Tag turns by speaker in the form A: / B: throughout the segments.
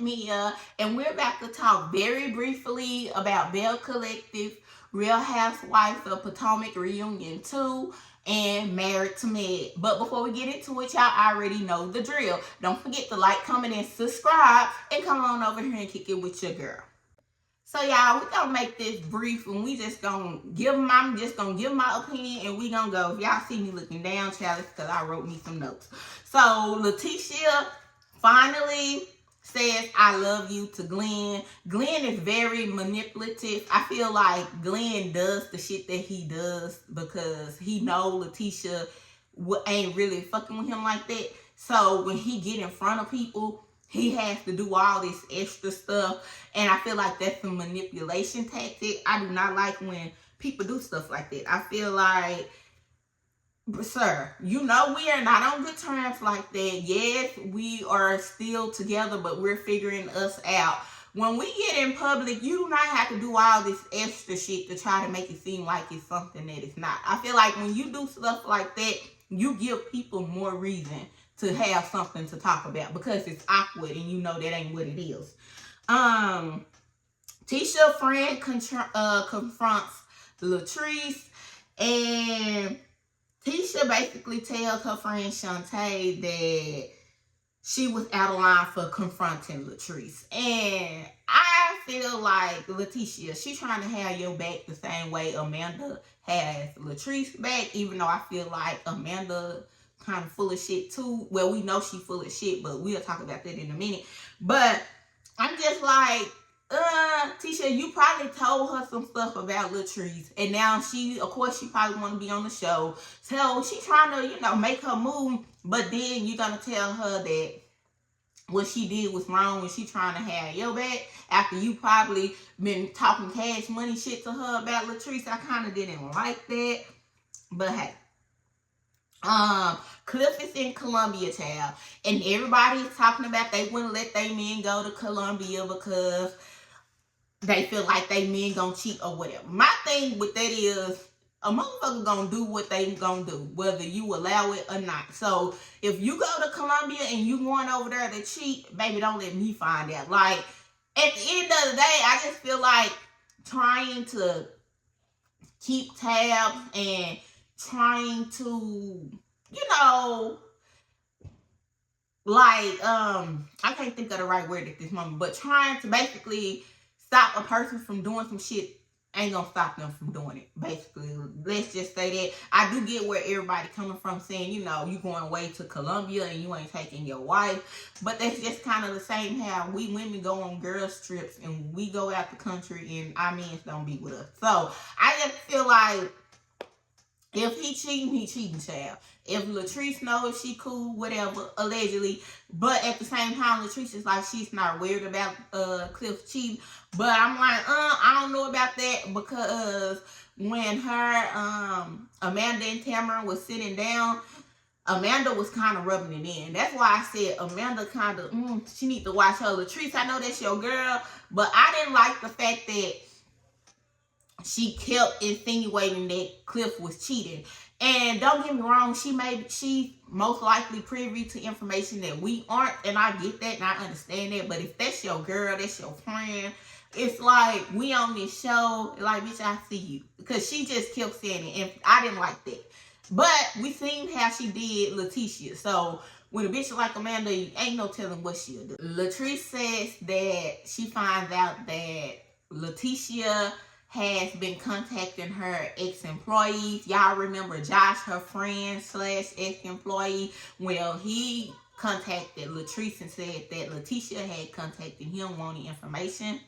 A: Mia, and we're about to talk very briefly about Belle Collective, Real Housewives of Potomac Reunion 2, and Married to Med. But before we get into it, y'all already know the drill. Don't forget to like, comment, and subscribe, and come on over here and kick it with your girl. So y'all, we gonna make this brief, and we just gonna I'm just gonna give my opinion, and we gonna go. If y'all see me looking down, child, it's because I wrote me some notes. So Lateshia finally says I love you to Glen. Glen is very manipulative. I feel like Glen does the shit that he does because he know Lateshia ain't really fucking with him like that. So when he get in front of people, he has to do all this extra stuff. And I feel like that's a manipulation tactic. I do not like when people do stuff like that. I feel like, sir, you know we are not on good terms like that. Yes, we are still together, but we're figuring us out. When we get in public, you do not have to do all this extra shit to try to make it seem like it's something that it's not. I feel like when you do stuff like that, you give people more reason to have something to talk about because it's awkward and you know that ain't what it is. Tisha friend confronts Latrice, and Tisha basically tells her friend Shante that she was out of line for confronting Latrice. And I feel like Lateshia, she's trying to have your back the same way Amanda has Latrice back, even though I feel like Amanda kind of full of shit too. Well, we know she's full of shit, but we'll talk about that in a minute. But I'm just like, Tisha, you probably told her some stuff about Latrice, and now she, of course, she probably want to be on the show. So she trying to, make her move, but then you're gonna tell her that what she did was wrong and she trying to have your back after you probably been talking cash money shit to her about Latrice. I kind of didn't like that, but hey. Cliff is in Colombia, child, and everybody is talking about they wouldn't let their men go to Colombia because they feel like they men gonna cheat or whatever. My thing with that is a motherfucker gonna do what they gonna do, whether you allow it or not. So if you go to Colombia and you going over there to cheat, baby, don't let me find out. Like, at the end of the day, I just feel like trying to keep tabs and trying to, I can't think of the right word at this moment, but trying to basically stop a person from doing some shit ain't gonna stop them from doing it. Basically, let's just say that. I do get where everybody coming from saying, you going away to Colombia and you ain't taking your wife, but that's just kind of the same how we women go on girls trips and we go out the country and our men don't be with us. So I just feel like if he cheating, child. If Latrice knows she cool, whatever, allegedly. But at the same time, Latrice is like, she's not worried about Cliff cheating. But I'm like, I don't know about that, because when her, Amanda and Tamara was sitting down, Amanda was kind of rubbing it in. That's why I said Amanda kind of, she need to watch her. Latrice, I know that's your girl, but I didn't like the fact that she kept insinuating that Cliff was cheating. And don't get me wrong, she most likely privy to information that we aren't, and I get that and I understand that. But if that's your girl, that's your friend, it's like we on this show, like, bitch, I see you. Because she just kept saying it, and I didn't like that. But we seen how she did Lateshia. So when a bitch like Amanda, ain't no telling what she'll do. Latrice says that she finds out that Lateshia has been contacting her ex-employees. Y'all remember Josh, her friend / ex-employee? Well, he contacted Latrice and said that Lateshia had contacted him wanting information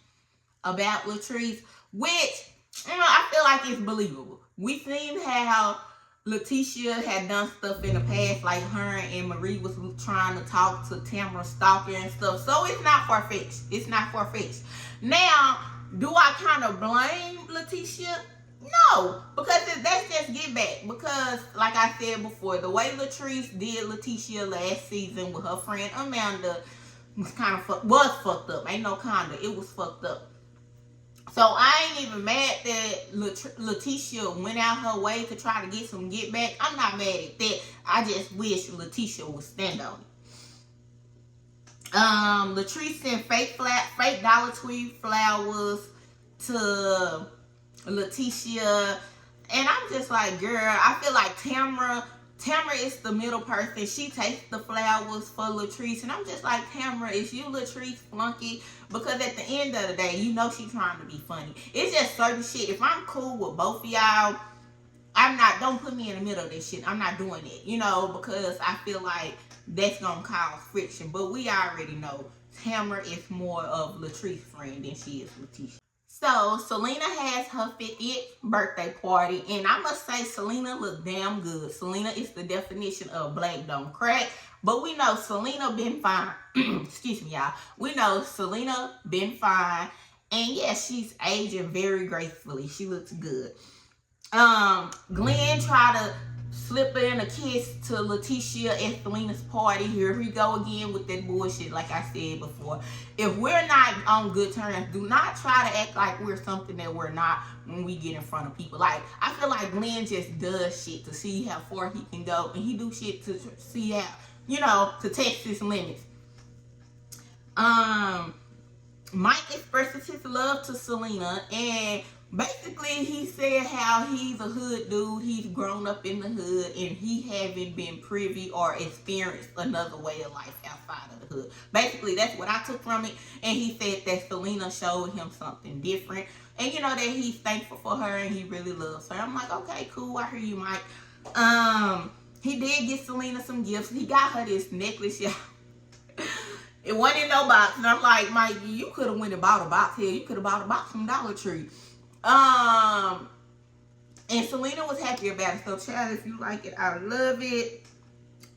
A: about Latrice, which I feel like it's believable. We seen how Lateshia had done stuff in the past, like her and Marie was trying to talk to Tamara Stalker and stuff. So it's not far-fetched. It's not far-fetched. Now, do I kind of blame Lateshia? No, because that's just get back. Because, like I said before, the way Latrice did Lateshia last season with her friend Amanda was fucked up. Ain't no kinda. It was fucked up. So I ain't even mad that Lateshia went out her way to try to get some get back. I'm not mad at that. I just wish Lateshia would stand on it. Latrice sent fake Dollar Tree flowers to Lateshia, and I'm just like, girl, I feel like Tamara is the middle person. She takes the flowers for Latrice, and I'm just like, Tamara, is you Latrice flunky? Because at the end of the day, you know she's trying to be funny. It's just certain shit. If I'm cool with both of y'all, don't put me in the middle of this shit. I'm not doing it, because I feel like that's gonna cause friction. But we already know Tamara is more of Latrice's friend than she is Lateshia. So Selena has her 50th birthday party, and I must say Selena looked damn good. Selena is the definition of black don't crack. But we know Selena been fine. Excuse me, y'all. We know Selena been fine. And yes, she's aging very gracefully. She looks good. Glen tried to slip in a kiss to Lateshia at Selena's party. Here we go again with that bullshit, like I said before. If we're not on good terms, do not try to act like we're something that we're not when we get in front of people. Like, I feel like Glen just does shit to see how far he can go, and he do shit to see how, to test his limits. Mike expresses his love to Selena, and basically he said how he's a hood dude, he's grown up in the hood, and he haven't been privy or experienced another way of life outside of the hood. Basically, that's what I took from it, and he said that Selena showed him something different, and that he's thankful for her, and he really loves her. I'm like, okay, cool, I hear you, Mike. He did get Selena some gifts. He got her this necklace, y'all. It wasn't in no box. And I'm like, Mike, you could have went and bought a box here. You could have bought a box from Dollar Tree. And Selena was happy about it. So, child, if you like it, I love it.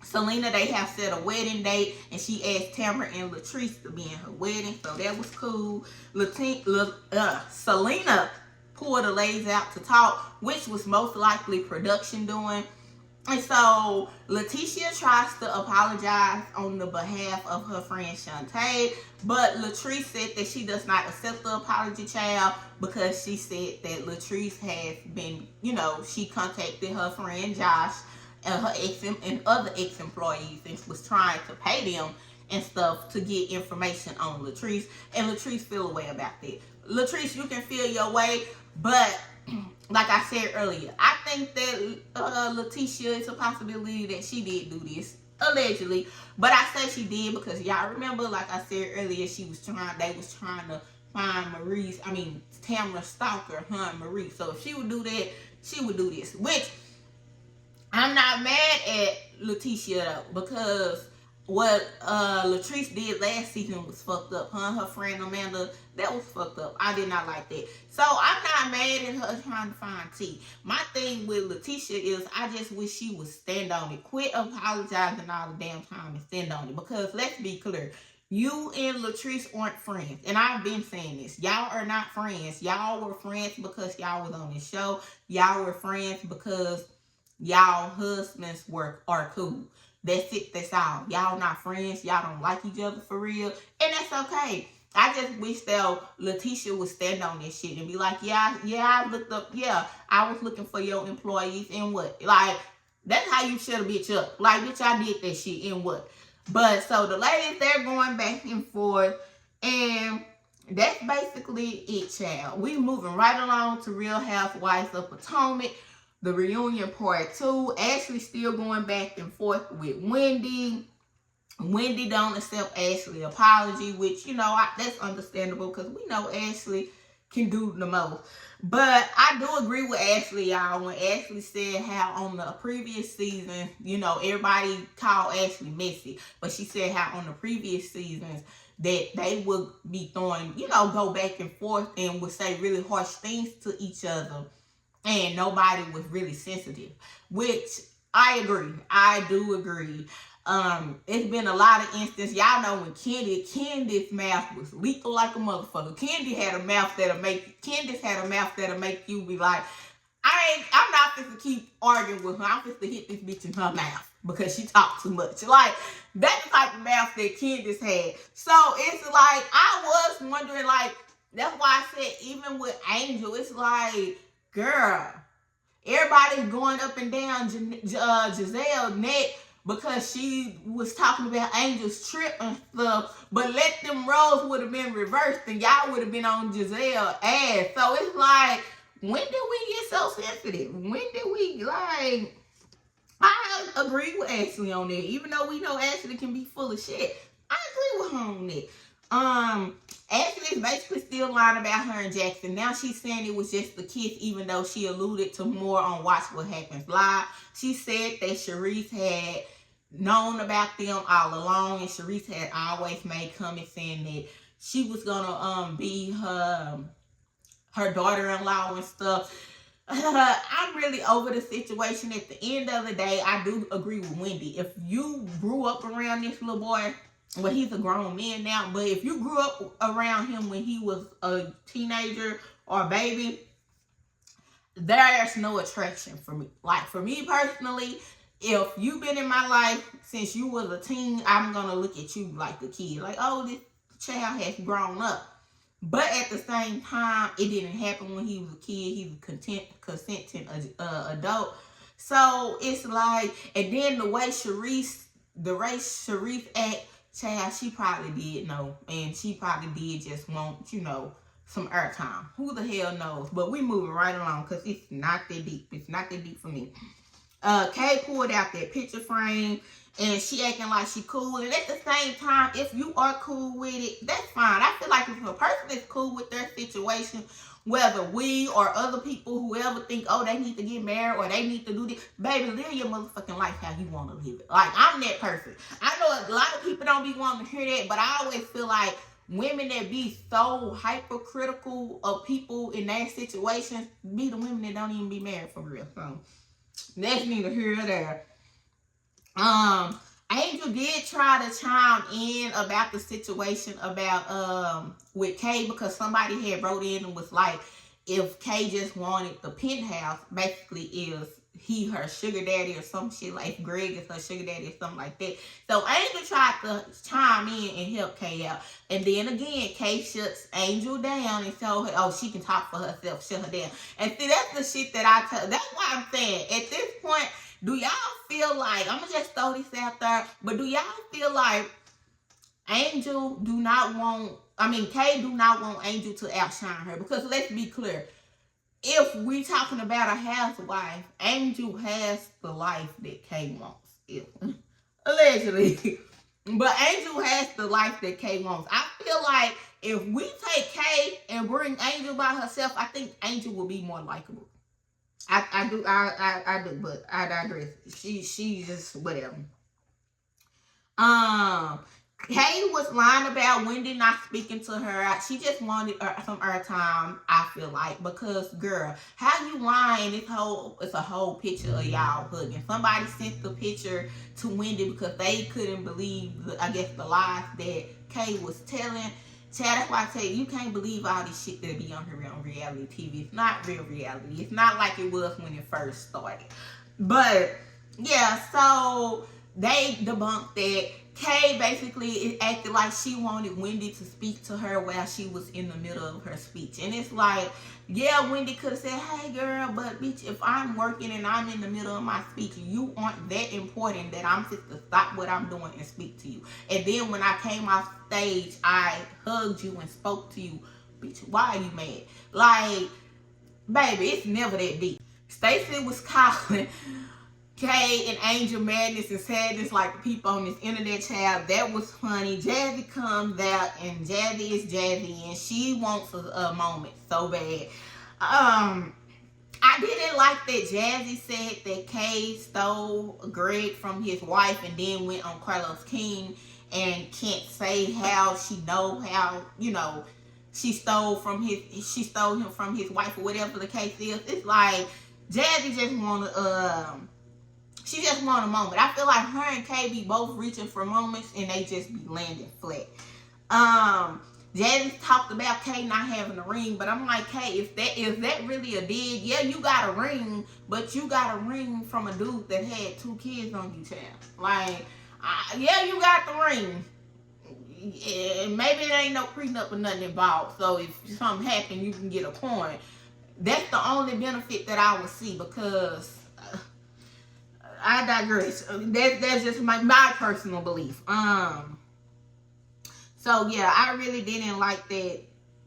A: Selena, they have set a wedding date, and she asked Tamara and Latrice to be in her wedding. So that was cool. Selena pulled the ladies out to talk, which was most likely production doing. And so Lateshia tries to apologize on the behalf of her friend Shante, but Latrice said that she does not accept the apology, child, because she said that Latrice has been, she contacted her friend Josh and her and other ex-employees and was trying to pay them and stuff to get information on Latrice, and Latrice feel a way about that. Latrice, you can feel your way, but like I said earlier, I think that Lateshia, it's a possibility that she did do this, allegedly. But I say she did because y'all remember, like I said earlier, they was trying to find Tamara's stalker, her and Marie. So if she would do that, she would do this. Which, I'm not mad at Lateshia though, because what Latrice did last season was fucked up. Her and her friend Amanda, that was fucked up. I did not like that. So I'm not mad at her trying to find tea. My thing with Lateshia is I just wish she would stand on it. Quit apologizing all the damn time and stand on it. Because let's be clear, you and Latrice aren't friends. And I've been saying this. Y'all are not friends. Y'all were friends because y'all was on this show. Y'all were friends because y'all husbands are cool. That's it. That's all. Y'all not friends. Y'all don't like each other for real. And that's okay. I just wish that Lateshia would stand on this shit and be like, I looked up. Yeah, I was looking for your employees and what? Like, that's how you shut a bitch up. Like, bitch, I did that shit and what? But, so the ladies, they're going back and forth. And that's basically it, child. We moving right along to Real Housewives of Potomac. The reunion part 2. Ashley still going back and forth with Wendy. Wendy don't accept Ashley's apology, which, that's understandable because we know Ashley can do the most. But I do agree with Ashley, y'all, when Ashley said how on the previous season, everybody called Ashley messy. But she said how on the previous seasons that they would be throwing, go back and forth and would say really harsh things to each other. And nobody was really sensitive, which I agree. I do agree. It's been a lot of instances. Y'all know when Candy's mouth was lethal like a motherfucker. Candice had a mouth that'll make you be like, I'm not going to keep arguing with her. I'm just to hit this bitch in her mouth because she talked too much. Like, that's the type of mouth that Candice had. So it's like, I was wondering, like, that's why I said even with Angel, it's like, girl, everybody's going up and down Giselle neck, because she was talking about Angel's trip and stuff. But let them roles would have been reversed and y'all would have been on Giselle's ass. So it's like, when did we get so sensitive? When did we, like, I agree with Ashley on that. Even though we know Ashley can be full of shit, I agree with her on that. Ashley is basically still lying about her and Jackson. Now she's saying it was just the kiss, even though she alluded to more on Watch What Happens Live. She said that Sharice had known about them all along, and Sharice had always made comments saying that she was gonna be her daughter-in-law and stuff. I'm really over the situation. At the end of the day, I do agree with Wendy. If you grew up around this little boy, well, he's a grown man now, but if you grew up around him when he was a teenager or a baby, there's no attraction for me. Like, for me personally, if you've been in my life since you was a teen, I'm going to look at you like a kid. Like, oh, this child has grown up. But at the same time, it didn't happen when he was a kid. He's a consenting adult. So it's like, and then the way Sharice act, child, she probably did know. And she probably did just want, you know, some airtime. Who the hell knows? But we moving right along because it's not that deep. It's not that deep for me. Kay pulled out that picture frame and she acting like she cool. And at the same time, if you are cool with it, that's fine. I feel like if a person is cool with their situation, whether we or other people, whoever think, oh, they need to get married or they need to do this, baby, live your motherfucking life how you want to live it. Like, I'm that person. I know a lot of people don't be wanting to hear that, but I always feel like women that be so hypercritical of people in their situations be the women that don't even be married for real. So that's neither here nor there. Angel did try to chime in about the situation about with Kay, because somebody had wrote in and was like, if Kay just wanted the penthouse, basically is he her sugar daddy or some shit, like Greg is her sugar daddy or something like that. So Angel tried to chime in and help Kay out. And then again, Kay shuts Angel down and told her, oh, she can talk for herself, shut her down. And see, that's the shit that I tell. That's why I'm saying, at this point, do y'all feel like, I'm going to just throw this out there, but do y'all feel like Angel do not want, Kay do not want Angel to outshine her? Because let's be clear, if we talking about a housewife, Angel has the life that Kay wants. Allegedly. But Angel has the life that Kay wants. I feel like if we take Kay and bring Angel by herself, I think Angel will be more likable. I do, but I digress. She just whatever. Kay was lying about Wendy not speaking to her. She just wanted some airtime, I feel like, because girl, how you lying? It's a whole picture of y'all hugging. Somebody sent the picture to Wendy because they couldn't believe the lies that Kay was telling. Chad, that's why I tell you can't believe all this shit that be on here on reality TV. It's not real reality. It's not like it was when it first started. But, yeah, so they debunked that. Kay basically acted like she wanted Wendy to speak to her while she was in the middle of her speech. And it's like, yeah, Wendy could have said, hey, girl, but bitch, if I'm working and I'm in the middle of my speech, you aren't that important that I'm just to stop what I'm doing and speak to you. And then when I came off stage, I hugged you and spoke to you. Bitch, why are you mad? Like, baby, it's never that deep. Stacey was calling Kay and Angel madness and sadness like the people on this internet, child. That was funny. Jassi comes out and Jassi is Jassi and she wants a moment so bad. I didn't like that Jassi said that Kay stole Greg from his wife and then went on Carlos King and can't say how she know how, you know, she stole him from his wife or whatever the case is. It's like Jassi just she just want a moment. I feel like her and Kay be both reaching for moments and they just be landing flat. Jassi talked about Kay not having a ring, but I'm like, Kay, is that really a dig? Yeah, you got a ring, but you got a ring from a dude that had 2 kids on you, child. Like, yeah, you got the ring. Yeah, maybe there ain't no prenup or nothing involved. So if something happened, you can get a coin. That's the only benefit that I would see, because I digress. That's just my personal belief. So yeah, I really didn't like that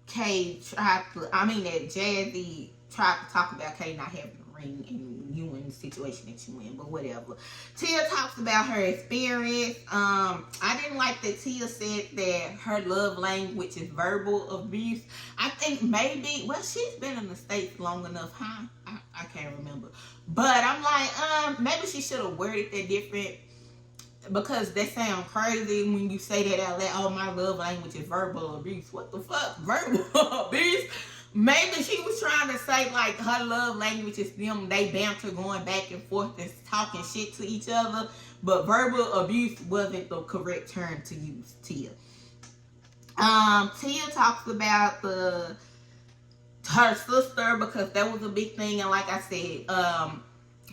A: that Jassi tried to talk about Kay not having a ring and you in the situation that you in, but whatever. Tia talks about her experience. I didn't like that Tia said that her love language is verbal abuse. I think maybe, well, she's been in the States long enough, huh? I can't remember. But I'm like, maybe she should have worded that different, because that sounds crazy when you say that out loud. Oh, my love language is verbal abuse. What the fuck? Verbal abuse? Maybe she was trying to say like her love language is them, they banter going back and forth and talking shit to each other. But verbal abuse wasn't the correct term to use, Tia. Tia talks about her sister, because that was a big thing. And like I said,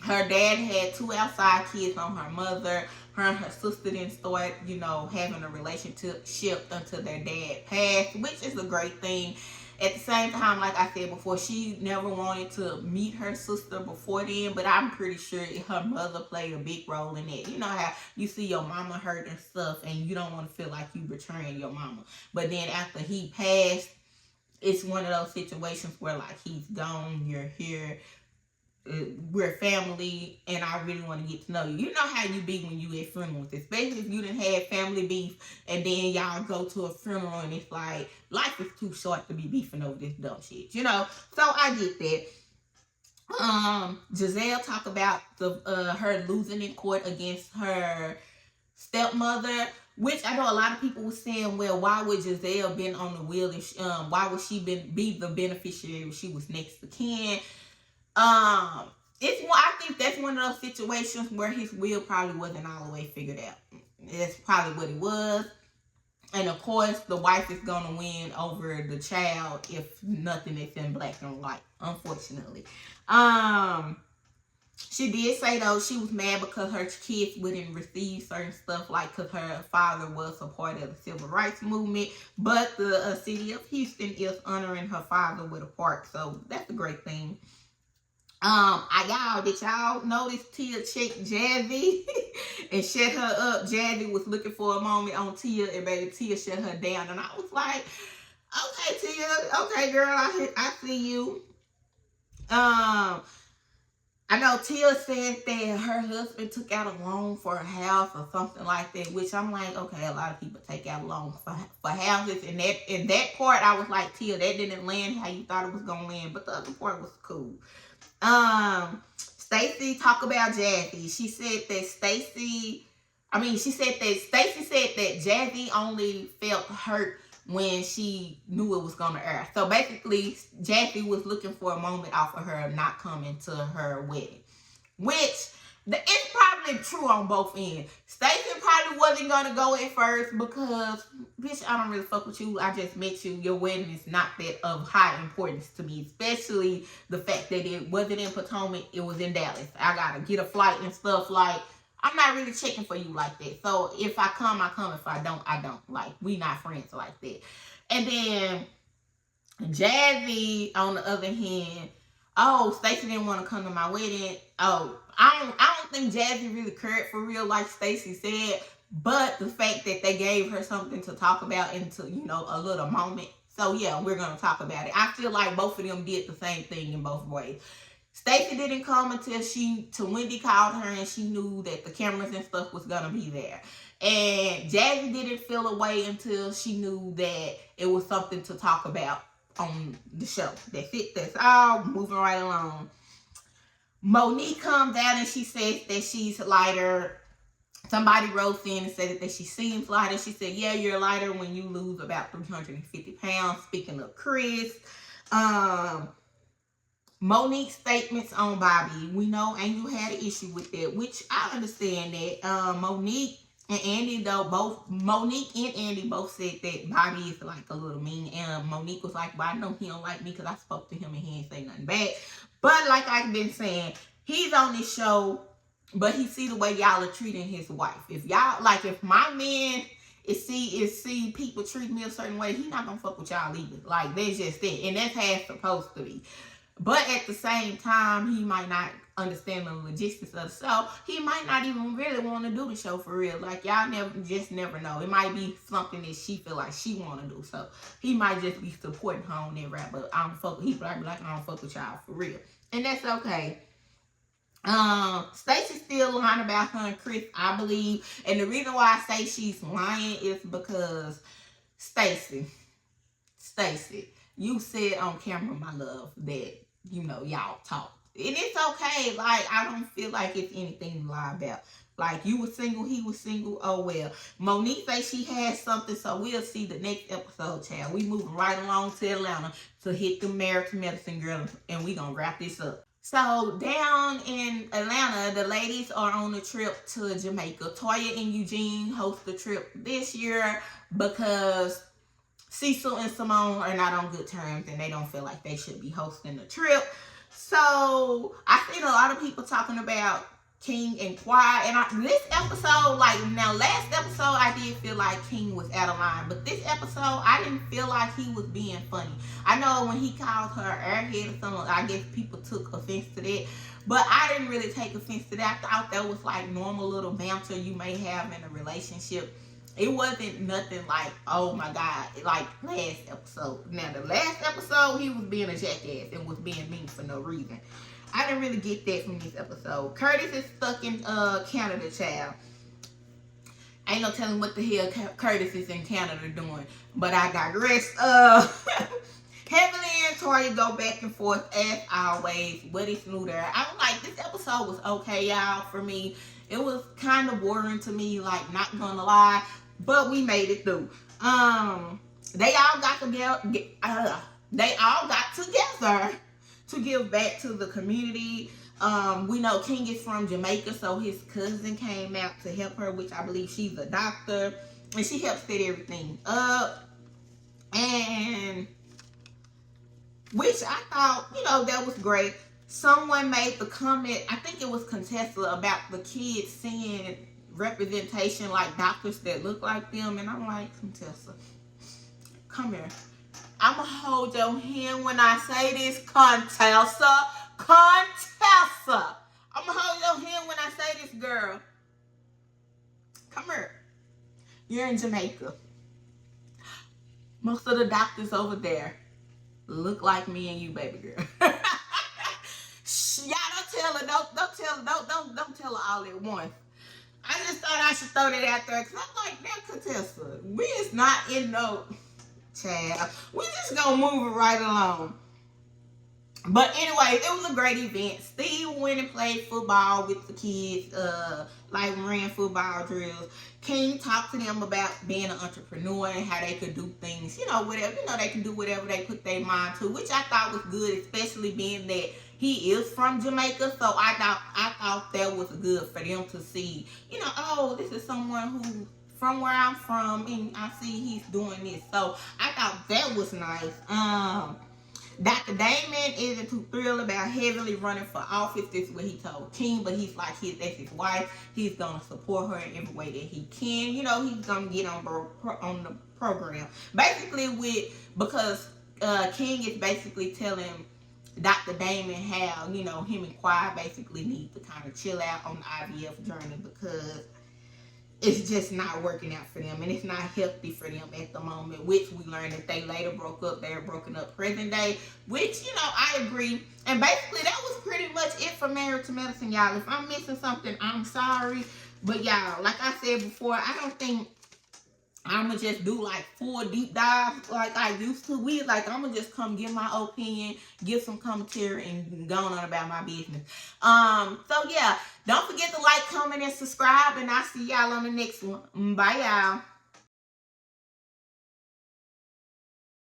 A: her dad had 2 outside kids on her mother. Her and her sister didn't start, having a relationship until their dad passed, which is a great thing. At the same time, like I said before, she never wanted to meet her sister before then, but I'm pretty sure her mother played a big role in it. You know how you see your mama hurt and stuff, and you don't want to feel like you betraying your mama. But then after he passed, it's one of those situations where like he's gone, you're here, we're family, and I really want to get to know you. You know how you be when you at funerals, especially if you done had family beef, and then y'all go to a funeral and it's like, life is too short to be beefing over this dumb shit, So I get that. Giselle talked about her losing in court against her stepmother, which I know a lot of people were saying, well, why would Giselle been on the wheel if why would she be the beneficiary if she was next to kin? I think that's one of those situations where his will probably wasn't all the way figured out. That's probably what it was. And of course, the wife is gonna win over the child if nothing is in black and white, unfortunately. She did say though she was mad because her kids wouldn't receive certain stuff, like because her father was a part of the civil rights movement, but the city of Houston is honoring her father with a park, so that's a great thing. Did y'all notice Tia checked Jassi and shut her up? Jassi was looking for a moment on Tia, and baby Tia shut her down, and I was like, okay, Tia, okay, girl, I see you. I know Tia said that her husband took out a loan for a house or something like that, which I'm like, okay, a lot of people take out loans for houses, and that part I was like, Tia, that didn't land how you thought it was gonna land, but the other part was cool. Stacey talked about Jassi. She said that Stacey said that Jassi only felt hurt when she knew it was going to air. So basically, Jassi was looking for a moment off of her not coming to her wedding, which it's probably true on both ends. Stacey probably wasn't going to go at first because, bitch, I don't really fuck with you. I just met you. Your wedding is not that of high importance to me, especially the fact that it wasn't in Potomac. It was in Dallas. I got to get a flight and stuff. Like, I'm not really checking for you like that. So if I come, I come. If I don't, I don't. Like, we not friends like that. And then Jassi, on the other hand, Stacey didn't want to come to my wedding. I don't think Jassi really cared for real, like Stacey said. But the fact that they gave her something to talk about into, a little moment. So yeah, we're gonna talk about it. I feel like both of them did the same thing in both ways. Stacey didn't come until Wendy called her and she knew that the cameras and stuff was gonna be there. And Jassi didn't feel a way until she knew that it was something to talk about on the show. That's it. That's all. Moving right along. Monique comes out and she says that she's lighter. Somebody wrote in and said that she seems lighter. She said, yeah, you're lighter when you lose about 350 pounds. Speaking of Chris. Monique's statements on Bobby. We know Angel had an issue with that, which I understand that. Monique and Andy both said that Bobby is like a little mean. And Monique was like, well, I know he don't like me because I spoke to him and he ain't say nothing back. But like I've been saying, he's on this show, but he see the way y'all are treating his wife. If my man is see people treat me a certain way, he not gonna fuck with y'all either. Like, that's just it. And that's how it's supposed to be. But at the same time, he might not understand the logistics of the show, he might not even really want to do the show for real. Like, y'all never know. It might be something that she feel like she want to do. So he might just be supporting her on that rap, but I don't fuck with, he probably like, I don't fuck with y'all for real. And that's okay. Stacey's still lying about her and Chris, I believe. And the reason why I say she's lying is because Stacey, you said on camera, my love, that, you know, y'all talk. And it's okay. Like, I don't feel like it's anything to lie about. Like, you was single, he was single, oh well. Monique say she has something, so we'll see the next episode, child. We moving right along to Atlanta to hit the marriage medicine, girl, and we gonna wrap this up. So, down in Atlanta, the ladies are on a trip to Jamaica. Toya and Eugene host the trip this year because Cecil and Simone are not on good terms and they don't feel like they should be hosting the trip. So, I've seen a lot of people talking about King and Quiet. And this episode, like, now last episode, I did feel like King was out of line. But this episode, I didn't feel like he was being funny. I know when he called her airhead or something, I guess people took offense to that. But I didn't really take offense to that. I thought that was like normal little banter you may have in a relationship. It wasn't nothing like, oh my God, like last episode. Now, the last episode, he was being a jackass and was being mean for no reason. I didn't really get that from this episode. Curtis is stuck in Canada, child. Ain't no telling what the hell Curtis is in Canada doing. But I digress. Heavenly and Toya go back and forth as always. What is new there? I was like, this episode was okay, y'all, for me. It was kind of boring to me, like, not gonna lie. But we made it through. They all got together to give back to the community. We know King is from Jamaica, so his cousin came out to help her, which I believe she's a doctor, and she helped set everything up. And which I thought, you know, that was great. Someone made the comment, I think it was Contessa, about the kids seeing representation like doctors that look like them, and I'm like, Contessa, come here. I'ma hold your hand when I say this, Contessa. Contessa. I'ma hold your hand when I say this, girl. Come here. You're in Jamaica. Most of the doctors over there look like me and you, baby girl. Y'all don't tell her. Don't tell her all at once. I just thought I should throw that out there because I'm like, that Contessa, we is not in no child. We just gonna move it right along. But anyway, it was a great event. Steve went and played football with the kids, like ran football drills. King talked to them about being an entrepreneur and how they could do things, you know, whatever, you know, they can do whatever they put their mind to, which I thought was good, especially being that he is from Jamaica. So I thought that was good for them to see, you know, oh, this is someone who from where I'm from, and I see he's doing this. So I thought that was nice. Dr. Damon isn't too thrilled about Heavenly running for office. This is what he told King, but he's like, that's his wife. He's going to support her in every way that he can. You know, he's going to get on the program. Basically, because King is basically telling Dr. Damon how, you know, him and Quiet basically need to kind of chill out on the IVF journey because it's just not working out for them, and it's not healthy for them at the moment, which we learned that they later broke up. They're broken up present day, which, you know, I agree. And basically, that was pretty much it for Married to Medicine, y'all. If I'm missing something, I'm sorry. But, y'all, like I said before, I don't think I'm going to just do, like, 4 deep dives like I used to. I'm going to just come give my opinion, give some commentary, and go on about my business. So, yeah, don't forget to like, comment, and subscribe, and I'll see y'all on the next one. Bye, y'all.